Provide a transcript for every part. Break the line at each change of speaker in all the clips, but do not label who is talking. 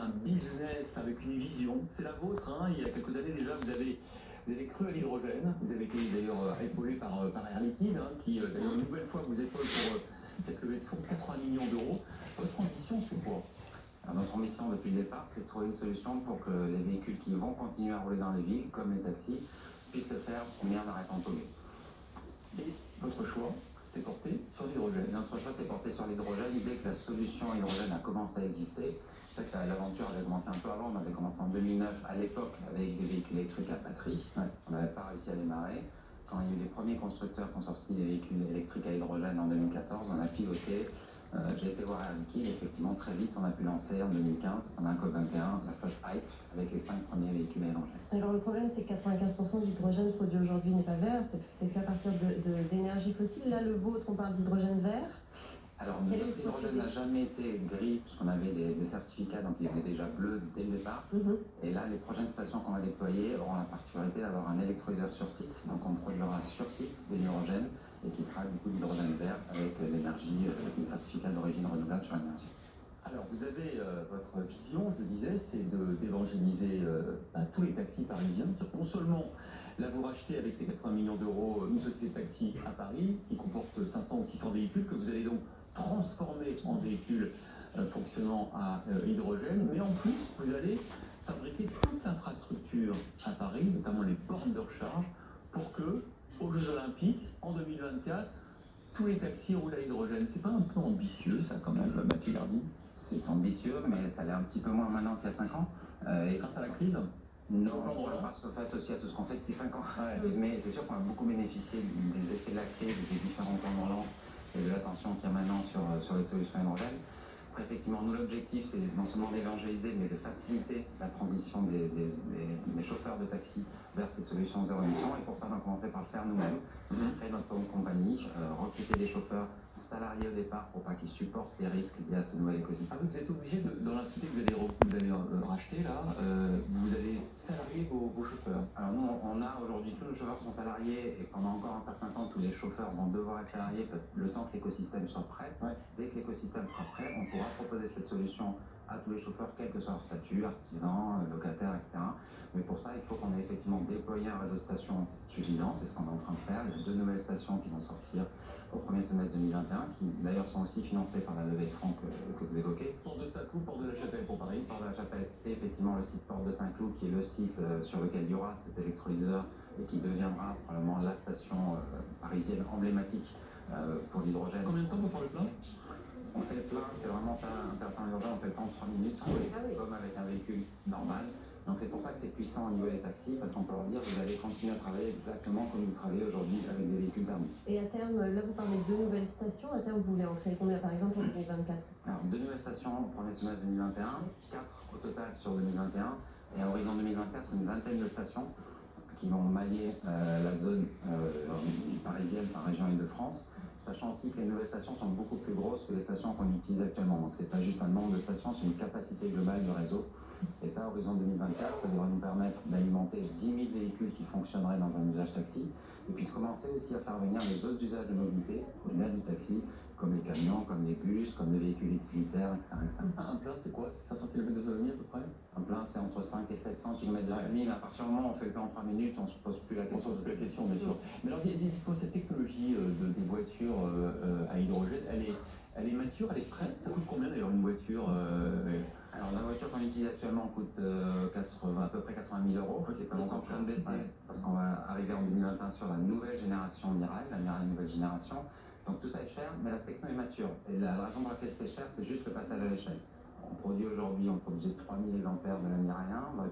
un business avec une vision. C'est la vôtre, hein. Il y a quelques années déjà, vous avez cru à l'hydrogène. Vous avez été d'ailleurs épaulé par Air Liquide, hein, qui d'ailleurs une nouvelle fois vous épaule pour cette levée de fonds de 80 millions d'euros. Votre ambition, c'est quoi?
Alors, notre ambition depuis le départ, c'est de trouver une solution pour que les véhicules qui vont continuer à rouler dans les villes, comme les taxis, puissent le faire, mais en arrêtant de polluer.
Et votre choix, c'est porté sur l'hydrogène.
Notre choix s'est porté sur l'hydrogène dès que la solution hydrogène a commencé à exister. C'est vrai que l'aventure avait commencé un peu avant, on avait commencé en 2009 à l'époque avec des véhicules électriques à batterie. Ouais. On n'avait pas réussi à démarrer. Quand il y a eu les premiers constructeurs qui ont sorti des véhicules électriques à hydrogène en 2014, on a piloté. J'ai été voir Air Liquide, effectivement très vite on a pu lancer en 2015, pendant un COP21, la flotte Hype avec les 5 premiers véhicules à hydrogène.
Alors le problème c'est que 95% de l'hydrogène produit aujourd'hui n'est pas vert, c'est fait à partir d'énergie fossile. Là le vôtre, on parle d'hydrogène vert.
Alors notre hydrogène n'a jamais été gris puisqu'on avait des certificats, donc il était déjà bleu dès le départ. Et là les prochaines stations qu'on va déployer auront la particularité d'avoir un électrolyseur sur site, donc on produira sur site de l'hydrogène et qui sera du coup l'hydrogène vert avec l'énergie, avec un certificat d'origine renouvelable sur l'énergie.
Alors vous avez votre vision, je le disais, c'est d'évangéliser tous les taxis parisiens. Non seulement là vous rachetez avec ces 80 millions d'euros une société de taxi à Paris qui comporte 500 ou 600 véhicules que vous allez donc transformer en véhicules fonctionnant à hydrogène, mais en plus vous allez fabriquer toute l'infrastructure à Paris, notamment les bornes de recharge, pour que aux Jeux Olympiques en 2024 tous les taxis roulent à hydrogène. C'est pas un peu ambitieux ça quand même, Mathieu Gardy?
C'est ambitieux, mais ça l'est un petit peu moins maintenant qu'il y a 5 ans.
Et grâce à la crise?
Non, grâce au fait aussi à tout ce qu'on fait depuis 5 ans. Ouais. Mais c'est sûr qu'on a beaucoup bénéficié des effets de la crise, des différents plans de relance et de l'attention qu'il y a maintenant sur les solutions hydrogène. Après, effectivement, nous, l'objectif, c'est non seulement d'évangéliser, mais de faciliter la transition des chauffeurs de taxi vers ces solutions zéro émission. Et pour ça, on a commencé par le faire nous-mêmes, créer notre propre compagnie, recruter des chauffeurs salariés au départ pour pas qu'ils supportent les risques liés à ce nouvel écosystème.
Ah, vous êtes obligé, dans la société que vous allez racheter, là, vous allez salarier vos chauffeurs?
Alors nous, on a aujourd'hui, tous nos chauffeurs sont salariés et pendant encore un certain temps, tous les chauffeurs vont devoir être salariés parce que le temps que l'écosystème soit prêt. Ouais. Dès que l'écosystème sera prêt, on pourra proposer cette solution à tous les chauffeurs, quel que soit leur statut, artisan, locataire, etc. Mais pour ça, il faut qu'on ait effectivement déployé un réseau de stations suffisant, c'est ce qu'on est en train de faire. Il y a 2 nouvelles stations qui vont sortir au premier semestre 2021, qui d'ailleurs sont aussi financées par la levée de fonds que vous évoquez.
Porte de Saint-Cloud, Porte de la Chapelle pour Paris.
Porte de la Chapelle et effectivement le site Porte de Saint-Cloud, qui est le site sur lequel il y aura cet électrolyseur et qui deviendra probablement la station parisienne emblématique pour l'hydrogène.
Combien de temps pour faire le plein?
On fait le plein, c'est vraiment ça intéressant à l'hydrogène, on fait le plein en 3 minutes, comme avec un véhicule normal. Donc c'est pour ça que c'est puissant au niveau des taxis, parce qu'on peut leur dire vous allez continuer à travailler exactement comme vous travaillez aujourd'hui avec des véhicules thermiques.
Et à terme, là vous parlez de 2 nouvelles stations, à terme vous voulez en créer combien par exemple en 2024?
Alors 2 nouvelles stations au premier semestre 2021, 4 au total sur 2021, et à horizon 2024 une vingtaine de stations qui vont mailler la zone parisienne, enfin région Île-de-France, sachant aussi que les nouvelles stations sont beaucoup plus grosses que les stations qu'on utilise actuellement. Donc c'est pas juste un nombre de stations, c'est une capacité globale du réseau. Et ça, à horizon 2024, ça devrait nous permettre d'alimenter 10 000 véhicules qui fonctionneraient dans un usage taxi, et puis de commencer aussi à faire venir les autres usages de mobilité au-delà du taxi, comme les camions, comme les bus, comme les véhicules utilitaires, etc.
Un plein, c'est quoi? 500 km d'autonomie à peu près?
Un plein, c'est entre 5 et 700 km d'autonomie. À partir du moment où on fait le plein en 3 minutes, on ne se pose plus la question.
Bien sûr. Mais alors, dites-moi, cette technologie des voitures à hydrogène, elle est mature, elle est prête? Ça coûte combien d'ailleurs une voiture
Alors la voiture qu'on utilise actuellement coûte à peu près 80 000 euros. C'est pas longtemps en train de baisser parce qu'on va arriver en 2021 sur la nouvelle génération Mirai, la Mirai nouvelle génération. Donc tout ça est cher, mais la techno est mature. Et la raison pour laquelle c'est cher, c'est juste le passage à l'échelle. On produit aujourd'hui, on produisait 3000 exemplaires de la Mirai 1, au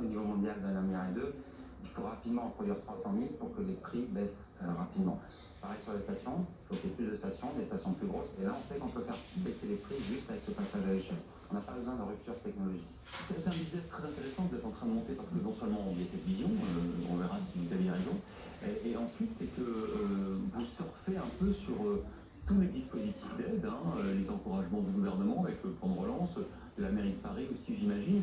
niveau mondial de la Mirai 2. Il faut rapidement en produire 300 000 pour que les prix baissent rapidement. Pareil sur les stations, il faut qu'il y ait plus de stations, des stations plus grosses. Et là, on sait qu'on peut faire baisser les prix juste avec ce passage à l'échelle. On n'a pas besoin de rupture technologique.
C'est un business très intéressant que vous êtes en train de monter parce que non seulement il y a cette vision, on verra si vous avez raison, et ensuite c'est que vous surfez un peu sur tous les dispositifs d'aide, les encouragements du gouvernement avec le plan de relance, de la mairie de Paris aussi j'imagine.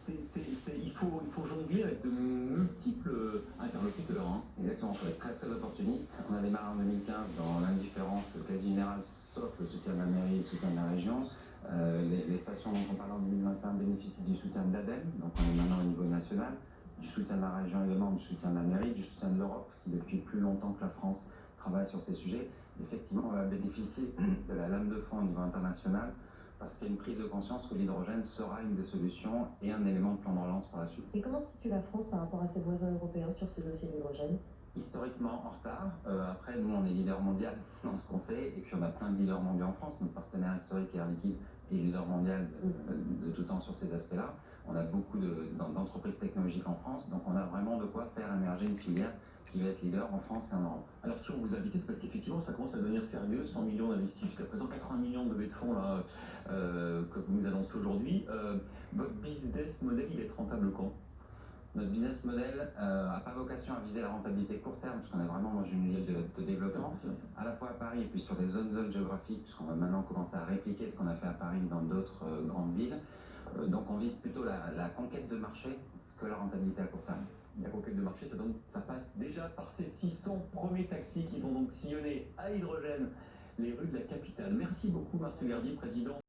Il faut jongler avec de multiples interlocuteurs.
Exactement, il faut être très très opportuniste. On a démarré en 2015 dans l'indifférence quasi générale, sauf le soutien de la mairie, le soutien de la région. Les stations national, du soutien de la région également, du soutien de la mairie, du soutien de l'Europe, qui depuis plus longtemps que la France travaille sur ces sujets. Effectivement, on va bénéficier de la lame de fond au niveau international, parce qu'il y a une prise de conscience que l'hydrogène sera une des solutions et un élément de plan de relance pour la suite.
Et comment se situe la France par rapport à ses voisins européens sur ce dossier de l'hydrogène?
Historiquement en retard. Après, nous, on est leader mondial dans ce qu'on fait, et puis on a plein de leaders mondiaux en France. Notre partenaire historique Air Liquide est leader mondial de tout temps sur ces aspects-là. On a beaucoup d'entreprises technologiques en France, donc on a vraiment de quoi faire émerger une filière qui va être leader en France et en Europe.
Alors si on vous invite, c'est parce qu'effectivement ça commence à devenir sérieux, 100 millions d'investis jusqu'à présent, 80 millions de levées de fonds là, que vous nous annoncez aujourd'hui. Votre business model, il est rentable quand?
Notre business model n'a pas vocation à viser la rentabilité court terme, puisqu'on est vraiment dans une ligne de développement, à la fois à Paris et puis sur des zones géographiques, puisqu'on va maintenant commencer à répliquer ce qu'on a fait à Paris dans d'autres grandes villes. Donc on vise plutôt la conquête de marché que la rentabilité à court terme.
La conquête de marché, ça passe déjà par ces 600 premiers taxis qui vont donc sillonner à hydrogène les rues de la capitale. Merci beaucoup Marc Verdier, président.